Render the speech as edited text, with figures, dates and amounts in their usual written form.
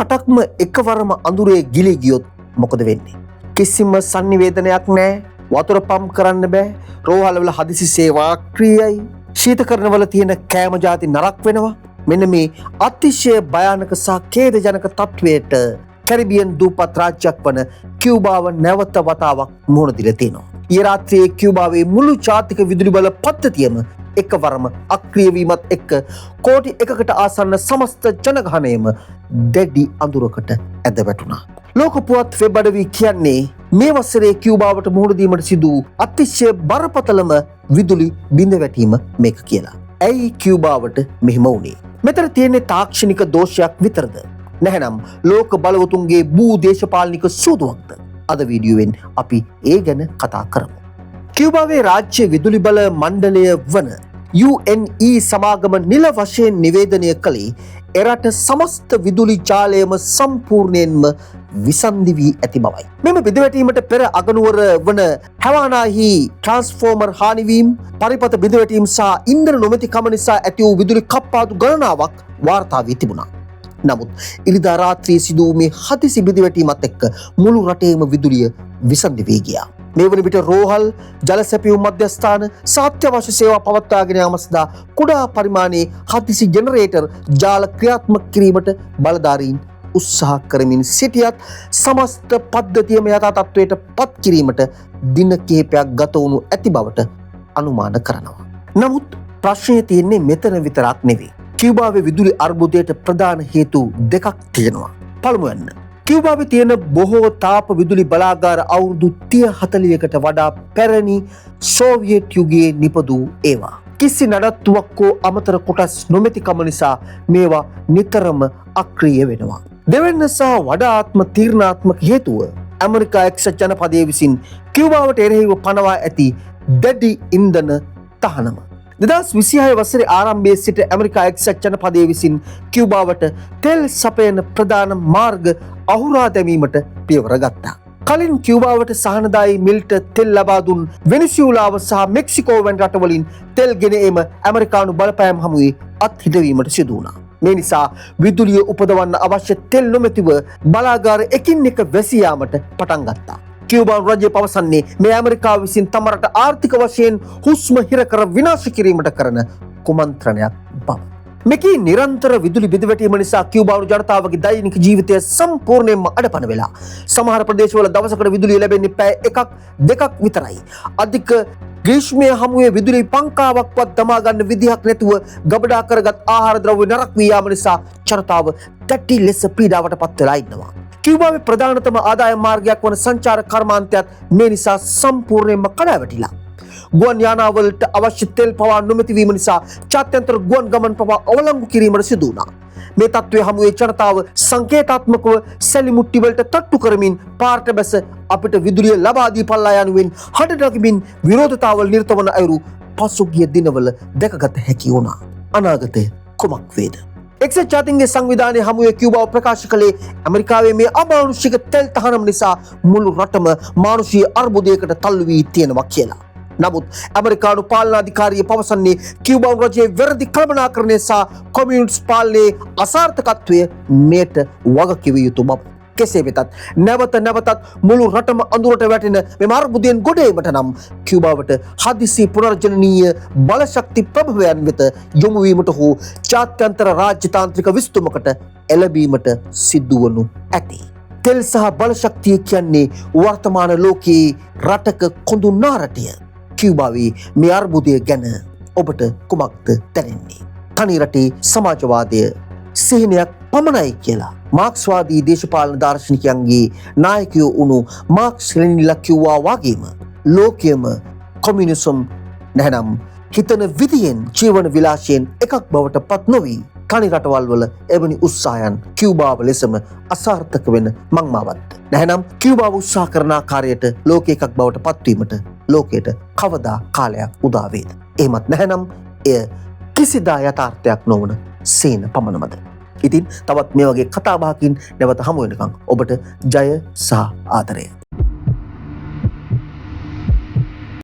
රටක්ම එකවරම අඳුරේ ගිලී ගියොත් මොකද වෙන්නේ? කිසිම sannivedanayak නැහැ. වතුර පම්ප් කරන්න බෑ. රෝහලවල හදිසි සේවා ක්‍රියයි. ශීතකරණවල තියෙන කෑම ಜಾති නරක් වෙනවා. මෙන්න මේ අතිශය භයානක සහ ඛේදජනක තත්වයට කැරිබියන් දූපත් රාජ්‍යයක් වන කියුබාව නැවත වතාවක් මුහුණ දීලා තියෙනවා. ඊ රාත්‍රියේ කියුබාවේ මුළු ජාතික විදුලි බල පද්ධතියම එකවරම අක්‍රිය වීමත් එක්ක කෝටි 1කට ආසන්න සමස්ත ජනගහනයම දැඩි අඳුරකට ඇද වැටුණා. ලෝක පුවත් වෙබ් අඩවි කියන්නේ මේ වසරේ කියුබාවට මුහුණ දීමට සිදු අතිශය බරපතලම විදුලි බිඳ වැටීම මේක කියලා. ඇයි කියුබාවට මෙහෙම වුණේ? මෙතන තියෙන්නේ තාක්ෂණික දෝෂයක් විතරද? නැහැනම් ලෝක බලවතුන්ගේ භූ දේශපාලනික සූදුවක්ද? අද වීඩියෝවෙන් අපි ඒ ගැන කතා කරමු. කියුබාවේ රාජ්‍ය විදුලි බල මණ්ඩලය වන UNE සමාගම නිල වශයෙන් නිවේදනය කළේ එරට සමස්ත විදුලි ජාලයම සම්පූර්ණයෙන්ම විසන්ධි වී ඇති බවයි. මෙම බිඳවැටීමට පෙර අගනුවර වන හැවානාහි ට්‍රාන්ස්ෆෝමර් හානිවීම්, පරිපත බිඳවැටීම් සහ ඉන්ධන නොමැතිකම නිසා ඇති වූ විදුලි කප්පාදු ගණනාවක් වාර්තා වී තිබුණා. නමුත් ඉරිදා රාත්‍රියේ සිදු වූ මේ හදිසි බිඳවැටීමත් එක්ක මුළු රටේම විදුලිය විසන්ධි වී ගියා. මේ වන විට රෝහල්, ජල සැපයුම් මධ්‍යස්ථාන, සාත්‍යවශ්‍ය සේවා පවත්වාගෙන යාම සඳහා කුඩා පරිමාණයේ හදිසි ජෙනරේටර් ජාල ක්‍රියාත්මක කිරීමට බලධාරීන් උත්සාහ කරමින් සිටියත් සමස්ත පද්ධතියම යථා තත්ත්වයට පත් කිරීමට දින කිහිපයක් ගත වුණු ඇති බවට අනුමාන කරනවා. නමුත් ප්‍රශ්නය තියෙන්නේ මෙතන විතරක් නෙවෙයි. කියුබාවේ විදුලි අර්බුදයට ප්‍රධාන හේතු දෙකක් තියෙනවා. පළමුවෙන් කියුබාවේ තියෙන බොහෝ තාප විදුලි බලාගාර අවුරුදු 30-40කට වඩා පැරණි සෝවියට් යුගයේ නිපදූ ඒවා. කිසි නඩත්තුවක් හෝ අමතර කොටස් නොමැතිකම නිසා මේවා නිතරම අක්‍රිය වෙනවා. දෙවැන්න සහ වඩාත්ම තීරණාත්මක හේතුව ඇමරිකා එක්සත් ජනපදය විසින් කියුබාවට එරෙහිව පනවා ඇති දැඩි ඉන්ධන තහනම. 2026 වසරේ ආරම්භයේ සිට ඇමරිකා එක්සත් ජනපදය විසින් කියුබාවට තෙල් සපයන ප්‍රධාන මාර්ග අහුරා දැමීමට පියවර ගත්තා. කලින් කියුබාවට සහනදායී මිල්ට තෙල් ලබා දුන් වෙනිසුලාව සහ මෙක්සිකෝ වැනි රටවලින් තෙල් ගෙන ඒම ඇමරිකානු බලපෑම් හමුවේ අත්හිටවීමට සිදු වුණා. මේ නිසා විදුලිය උපදවන්න අවශ්‍ය තෙල් නොමැතිව බලාගාර එකින් එක වැසී යාමට පටන් ගත්තා. කියුබාන් රජය පවසන්නේ මේ ඇමරිකාව විසින් තම රට ආර්ථික වශයෙන් හුස්ම හිර කර විනාශ කිරීමට කරන කුමන්ත්‍රණයක් බව. මෙකී නිරන්තර විදුලි බිඳවැටීම නිසා කියුබානු ජනතාවගේ දෛනික ජීවිතය සම්පූර්ණයෙන්ම අඩපණ වෙලා. සමහර ප්‍රදේශවල දවසකට විදුලිය ලැබෙන්නේ පැය 1-2ක් විතරයි. අධික ග්‍රීෂ්මය හමුවේ විදුලි පංකාවක්වත් දමා ගන්න විදිහක් නැතුව ගබඩා කරගත් ආහාර ද්‍රව්‍ය නරක වී යාම නිසා ජනතාව දැඩි ලෙස පීඩාවට පත් වෙලා ඉන්නවා. කියුබාවේ ප්‍රධානතම ආදායම් මාර්ගයක් වන සංචාර කර්මාන්තයත් මේ නිසා සම්පූර්ණයෙන්ම කඩාවැටිලා. ගුවන් යානාවලට අවශ්‍ය තෙල් පවා නොමැති වීම නිසා ජාත්‍යන්තර ගුවන් ගමන් පවා අවලංගු කිරීමට සිදු වුණා. මේ තත්ත්වය හමුවේ ජනතාව සංකේතාත්මකව සැලිමුට්ටි වලට තට්ටු කරමින් පාරට බැස අපිට විදුලිය ලබා දී පල්ලා යනුවෙන් හඬ නගමින් විරෝධතාවල නිරත වන අයුරු පසුගිය දිනවල දැකගත හැකි වුණා. අනාගතය කුමක් වේද? එක්සත් ජාතීන්ගේ සංවිධානයේ හමුවේ කියුබාව ප්‍රකාශ කළේ ඇමරිකාවේ මේ අමානුෂික තෙල් තහනම් නිසා මුළු රටම මානුෂීය අර්බුදයකට තල්ලු වී තියෙනවා කියලා. නමුත් ඇමරිකානු පාලනාධිකාරිය පවසන්නේ කියුබාන් රජයේ වැරදි කළමනාකරණය සහ කොමියුනිස්ට් පාලනයේ අසාර්ථකත්වය මෙයට වගකිව යුතු බව. කෙසේ වෙතත් නැවතත් මුළු රටම අඳුරට වැටෙන මෙම අර්බුදයෙන් ගොඩ ඒමට නම් කියුබාවට හදිසි පුනර්ජනනීය බලශක්ති ප්‍රභවයන් වෙත යොමු වීමට හෝ ජාත්‍යන්තර රාජ්‍යතාන්ත්‍රික විස්තුමකට එළඹීමට සිදු වනු ඇති. තෙල් සහ බලශක්තිය කියන්නේ වර්තමාන ලෝකයේ රටක කොඳු නාරටය. කියුබාවේ මේ අර්බුදය ගැන ඔබට කුමක්ද දැනෙන්නේ? තනි රටේ සමාජවාදය සිහිනයක් පමණයි කියලා මාක්ස්වාදී දේශපාලන දාර්ශනිකයන්ගේ නායකයෝ වුණු මාක්ස් ලෙනින්ලා කිව්වා වගේම ලෝකයේම කොමියුනිසම් නැහනම් හිතන විදියෙන් ජීවන විලාසයෙන් එකක් බවට පත් නොවී තනි රටවල් වල එවැනි උත්සාහයන් කියුබාව ලෙසම අසාර්ථක වෙන මංමාවත්. නැහනම් කියුබාව උත්සාහ කරන ආකාරයට ලෝක එකක් බවට පත්වීමට ලෝකයට කවදා කාලයක් උදා වේද? එහෙමත් නැහනම් එය කිසිදා යථාර්ථයක් නොවන සේන පමණමද? ඉතින් තවත් මේ වගේ කතා බහකින් නැවත හමු වෙනකම් ඔබට ජය සහ ආදරය.